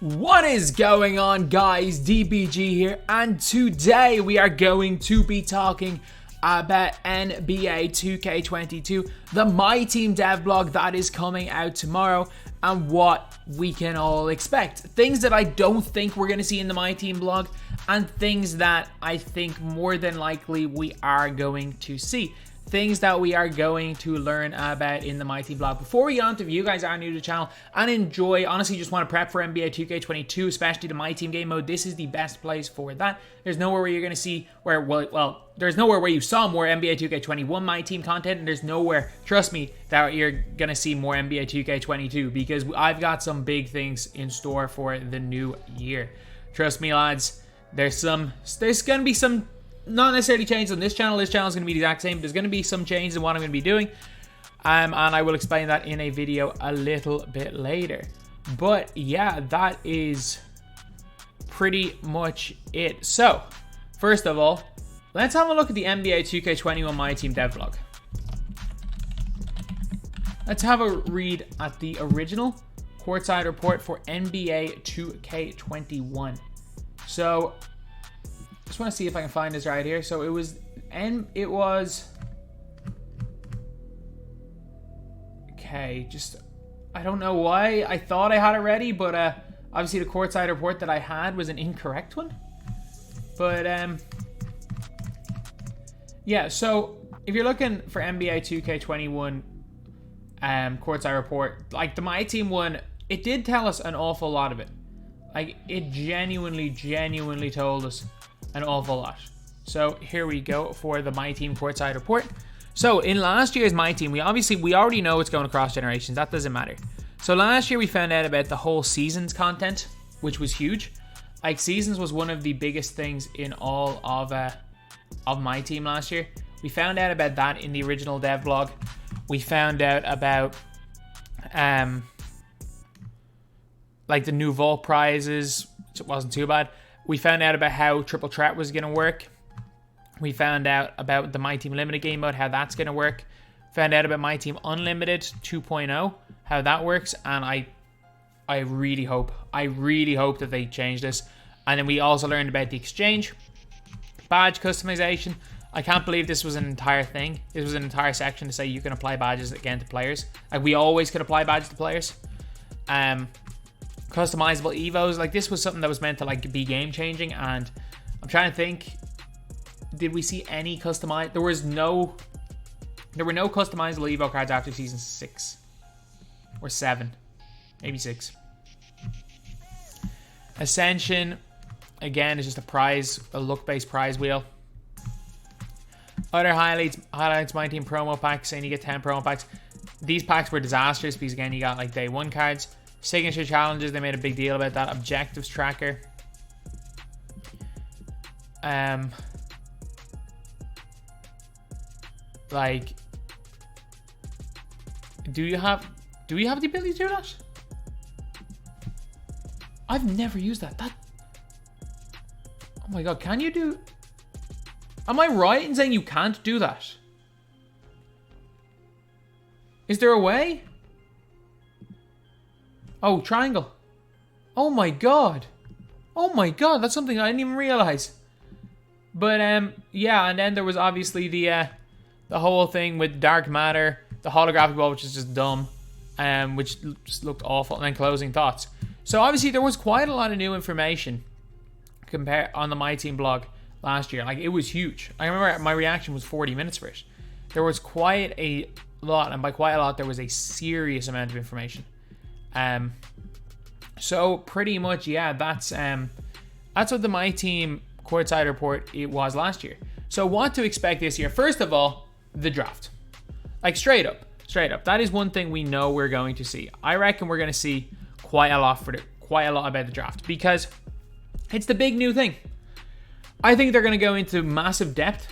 What is going on, guys? DBG here, and today we are going to be talking about NBA 2K22, the My Team devlog that is coming out tomorrow, and what we can all expect. Things that I don't think we're going to see in the My Team blog, and things that I think more than likely we are going to see. Things that we are going to learn about in the My Team blog. Before we get on to, if you guys are new to the channel and enjoy, honestly just want to prep for NBA 2K22, especially the My Team game mode, this is the best place for that. There's nowhere where you're going to see where, well, there's nowhere where you saw more NBA 2K21 My Team content, and there's nowhere, trust me, that you're going to see more NBA 2K22, because I've got some big things in store for the new year. Trust me, lads, there's going to be some, not necessarily changes on this channel. This channel is going to be the exact same, but there's going to be some changes in what I'm going to be doing. And I will explain that in a video a little bit later. But yeah, that is pretty much it. So, first of all, let's have a look at the NBA 2K21 My Team devlog. Let's have a read at the original courtside report for NBA 2K21. So, just want to see if I can find this right here. So it was okay, I don't know why I thought I had it ready, but obviously the courtside report that I had was an incorrect one. But yeah, so if you're looking for NBA 2K21 courtside report, like the My Team one, it did tell us an awful lot of it. Like, it genuinely told us an awful lot. So here we go for the My Team courtside report. So in last year's My Team, we already know it's going across generations. That doesn't matter. So last year we found out about the whole Seasons content, which was huge. Like, Seasons was one of the biggest things in all of My Team last year. We found out about that in the original devlog. We found out about like the new vault prizes, which wasn't too bad. We found out about how Triple Threat was going to work. We found out about the My Team Limited game mode, how that's going to work. Found out about My Team Unlimited 2.0, how that works. And I really hope that they change this. And then we also learned about the exchange, badge customization. I can't believe this was an entire thing. This was an entire section to say you can apply badges again to players. Like, we always could apply badges to players. Customizable evos, like, this was something that was meant to like be game changing, and I'm trying to think, did we see any customized? There were no customizable evo cards after season 6 or 7, maybe 6. Ascension, again, is just a look-based prize wheel. Other highlights, My Team promo packs, saying you get 10 promo packs. These packs were disastrous because, again, you got like day 1 cards. Signature challenges, they made a big deal about that. Objectives tracker. Like, do we have the ability to do that? I've never used that. Oh my god, can you do? Am I right in saying you can't do that? Is there a way? Oh, triangle. Oh my god. Oh my god, that's something I didn't even realize. But yeah, and then there was obviously the whole thing with dark matter, the holographic ball, which is just dumb, which just looked awful, and then closing thoughts. So obviously there was quite a lot of new information compared on the My Team blog last year. Like, it was huge. I remember my reaction was 40 minutes for it. There was quite a lot, and by quite a lot there was a serious amount of information. So pretty much, yeah, that's what the My Team courtside report it was last year. So what to expect this year? First of all, the draft. Like, straight up, that is one thing we know we're going to see. I reckon we're going to see quite a lot about the draft, because it's the big new thing. I think they're going to go into massive depth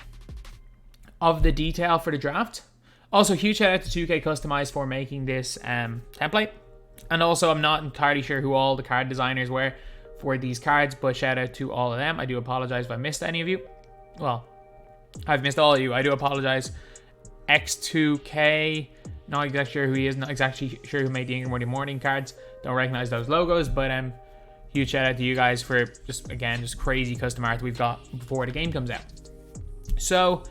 of the detail for the draft. Also, huge shout out to 2K Customize for making this template. And also, I'm not entirely sure who all the card designers were for these cards, but shout out to all of them. I do apologize if I missed any of you. Well, I've missed all of you. I do apologize. X2K, not exactly sure who he is, not exactly sure who made the Ingrid Morning cards. Don't recognize those logos, but huge shout out to you guys for just crazy custom art we've got before the game comes out. So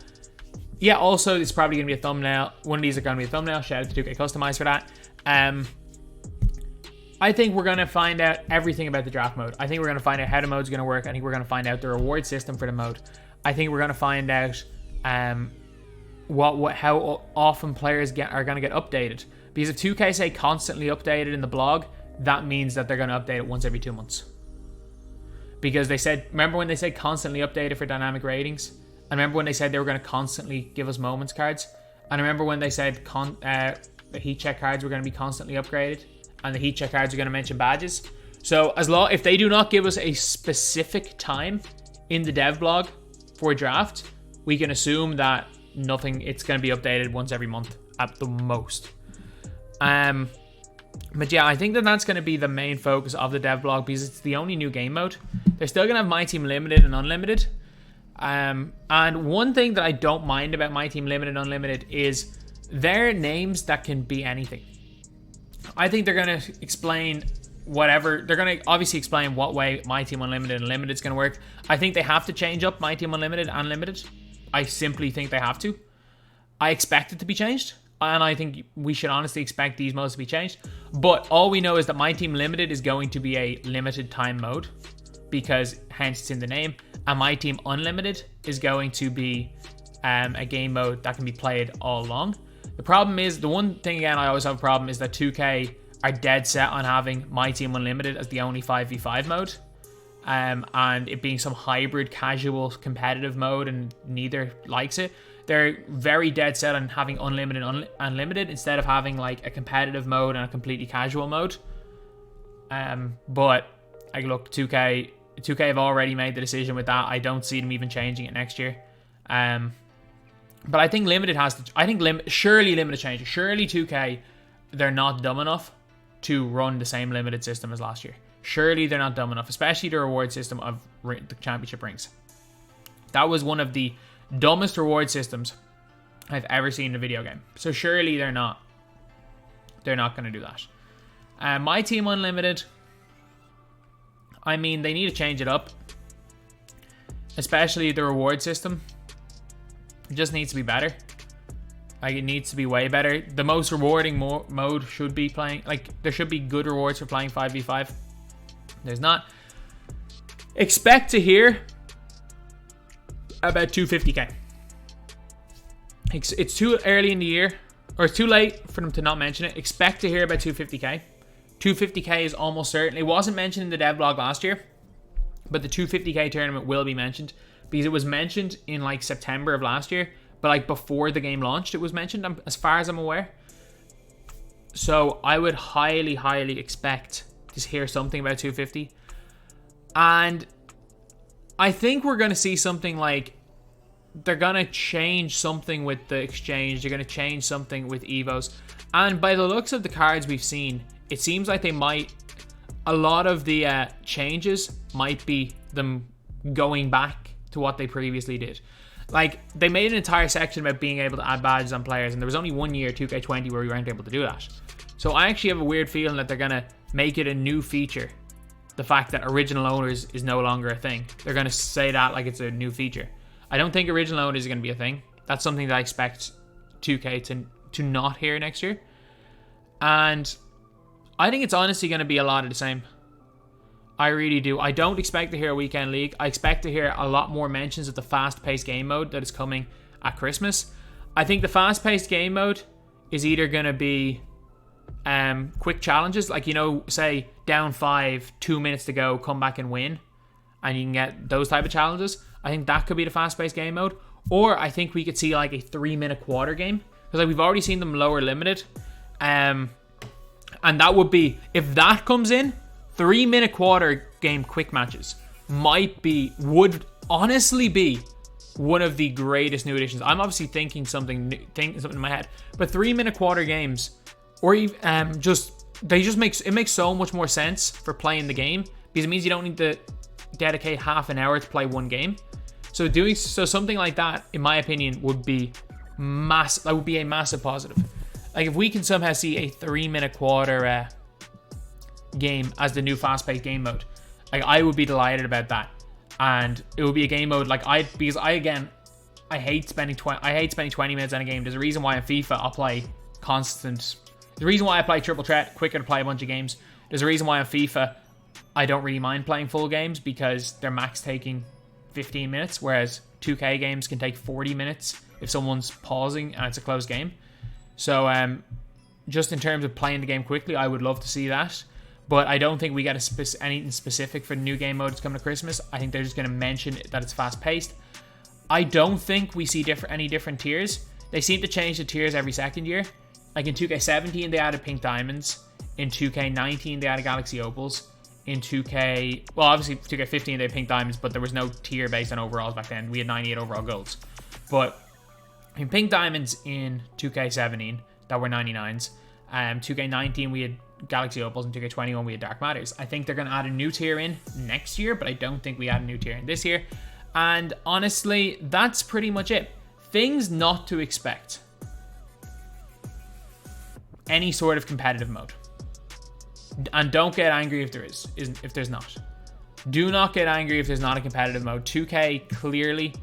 yeah, also it's probably going to be a thumbnail. One of these are going to be a thumbnail. Shout out to 2K Customize for that. I think we're going to find out everything about the draft mode. I think we're going to find out how the mode's going to work. I think we're going to find out the reward system for the mode. I think we're going to find out how often players are going to get updated. Because if 2K say constantly updated in the blog, that means that they're going to update it once every 2 months. Because they said, remember when they said constantly updated for dynamic ratings? And remember when they said they were going to constantly give us moments cards? And remember when they said the heat check cards were going to be constantly upgraded? And the heat check cards are going to mention badges? So if they do not give us a specific time in the dev blog for draft, we can assume that it's going to be updated once every month at the most. But yeah, I think that's going to be the main focus of the dev blog because it's the only new game mode. They're still going to have My Team Limited and Unlimited. And one thing that I don't mind about My Team Limited and Unlimited is they're names that can be anything. I think they're going to explain whatever. They're going to obviously explain what way My Team Unlimited and Limited is going to work. I think they have to change up My Team Unlimited and Limited. I simply think they have to. I expect it to be changed. And I think we should honestly expect these modes to be changed. But all we know is that My Team Limited is going to be a limited time mode. Because hence it's in the name. And My Team Unlimited is going to be a game mode that can be played all along. The problem is, the one thing again I always have a problem is that 2K are dead set on having My Team Unlimited as the only 5v5 mode. And it being some hybrid casual competitive mode and neither likes it. They're very dead set on having unlimited instead of having like a competitive mode and a completely casual mode. But like look, 2K have already made the decision with that. I don't see them even changing it next year. But I think Limited has to. I think surely Limited changes. Surely 2K, they're not dumb enough to run the same Limited system as last year. Surely they're not dumb enough, especially the reward system of the championship rings. That was one of the dumbest reward systems I've ever seen in a video game. So surely they're not going to do that. My Team Unlimited, I mean, they need to change it up, especially the reward system. It just needs to be better. Like, it needs to be way better. The most rewarding mode should be playing, like, there should be good rewards for playing 5v5. There's not. Expect to hear about 250k. It's too early in the year, or it's too late for them to not mention it. Expect to hear about 250k. 250k is almost certain. It wasn't mentioned in the dev blog last year, but the 250k tournament will be mentioned because it was mentioned in like September of last year, but like before the game launched, it was mentioned, as far as I'm aware. So I would highly, highly expect to hear something about 250. And I think we're going to see something like they're going to change something with the exchange. They're going to change something with Evos. And by the looks of the cards we've seen, it seems like they might, a lot of the changes might be them going back to what they previously did. Like, they made an entire section about being able to add badges on players, and there was only 1 year, 2K20, where we weren't able to do that. So I actually have a weird feeling that they're going to make it a new feature. The fact that original owners is no longer a thing. They're going to say that like it's a new feature. I don't think original owners is going to be a thing. That's something that I expect 2K to not hear next year. And I think it's honestly going to be a lot of the same. I really do. I don't expect to hear a weekend league. I expect to hear a lot more mentions of the fast-paced game mode that is coming at Christmas. I think the fast-paced game mode is either going to be quick challenges, like, you know, say down 5, 2 minutes to go, come back and win, and you can get those type of challenges. I think that could be the fast-paced game mode. Or I think we could see like a 3-minute quarter game, because like we've already seen them lower limited, and that would be, if that comes in, 3-minute quarter game quick matches would honestly be one of the greatest new additions. I'm obviously thinking something in my head, but 3-minute quarter games, or even it makes so much more sense for playing the game, because it means you don't need to dedicate half an hour to play one game. So something like that, in my opinion, would be a massive positive. Like, if we can somehow see a 3-minute quarter game as the new fast-paced game mode, Like, I would be delighted about that. And it would be a game mode like because I hate spending 20 minutes on a game. There's a reason why in FIFA I'll play constant. The reason why I play triple threat, quicker to play a bunch of games. There's a reason why in FIFA I don't really mind playing full games, because they're max taking 15 minutes, whereas 2K games can take 40 minutes if someone's pausing and it's a close game. So just in terms of playing the game quickly, I would love to see that. But I don't think we get anything specific for the new game mode that's coming to Christmas. I think they're just going to mention that it's fast-paced. I don't think we see any different tiers. They seem to change the tiers every second year. Like in 2K17, they added Pink Diamonds. In 2K19, they added Galaxy Opals. In 2K... Well, obviously, 2K15, they had Pink Diamonds, but there was no tier based on overalls back then. We had 98 overall golds. But in Pink Diamonds in 2K17, that were 99s. 2K19, we had Galaxy Opals, and 2K21 we had Dark Matters. I think they're going to add a new tier in next year, but I don't think we add a new tier in this year. And honestly, that's pretty much it. Things not to expect. Any sort of competitive mode. And don't get angry if there's not. Do not get angry if there's not a competitive mode. 2K clearly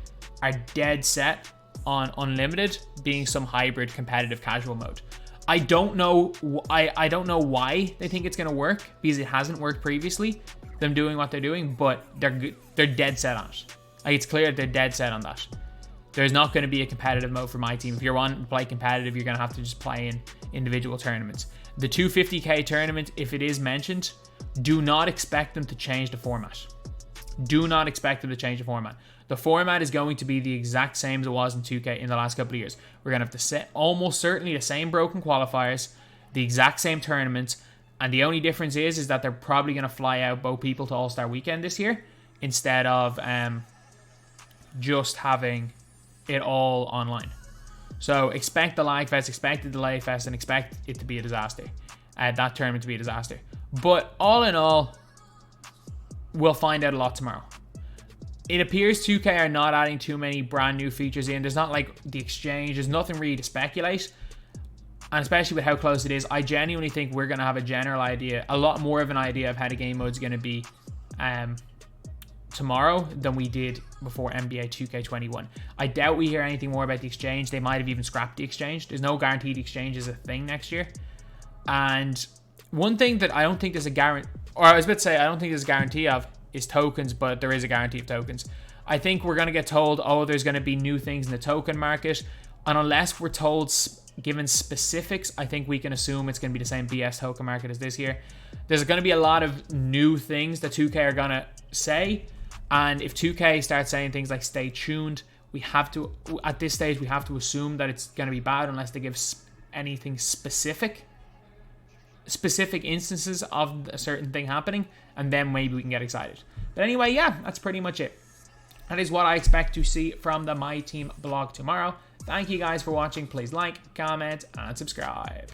are dead set on Unlimited being some hybrid competitive casual mode. I don't know why they think it's going to work, because it hasn't worked previously, them doing what they're doing, but they're dead set on it. Like, it's clear that they're dead set on that. There's not going to be a competitive mode for my team. If you're wanting to play competitive, you're going to have to just play in individual tournaments. The 250k tournament, if it is mentioned, do not expect them to change the format. Do not expect them to change the format. The format is going to be the exact same as it was in 2K in the last couple of years. We're going to have to set almost certainly the same broken qualifiers, the exact same tournaments, and the only difference is that they're probably going to fly out both people to All-Star Weekend this year instead of just having it all online. So expect the lag fest, expect the delay fest, and expect it to be a disaster. That tournament to be a disaster. But all in all, we'll find out a lot tomorrow. It appears 2K are not adding too many brand new features in. There's not like the exchange. There's nothing really to speculate. And especially with how close it is, I genuinely think we're going to have a general idea, a lot more of an idea of how the game mode is going to be tomorrow than we did before NBA 2K21. I doubt we hear anything more about the exchange. They might have even scrapped the exchange. There's no guaranteed exchange is a thing next year. And one thing that I don't think there's a guarantee, or I was about to say I don't think there's a guarantee of, is tokens, but there is a guarantee of tokens. I think we're going to get told, oh, there's going to be new things in the token market. And unless we're told, given specifics, I think we can assume it's going to be the same BS token market as this year. There's going to be a lot of new things that 2K are going to say. And if 2K starts saying things like stay tuned, we have to, at this stage, we have to assume that it's going to be bad unless they give anything specific instances of a certain thing happening, and then maybe we can get excited. But anyway, yeah, that's pretty much it. That is what I expect to see from the My Team blog tomorrow. Thank you guys for watching. Please like, comment, and subscribe.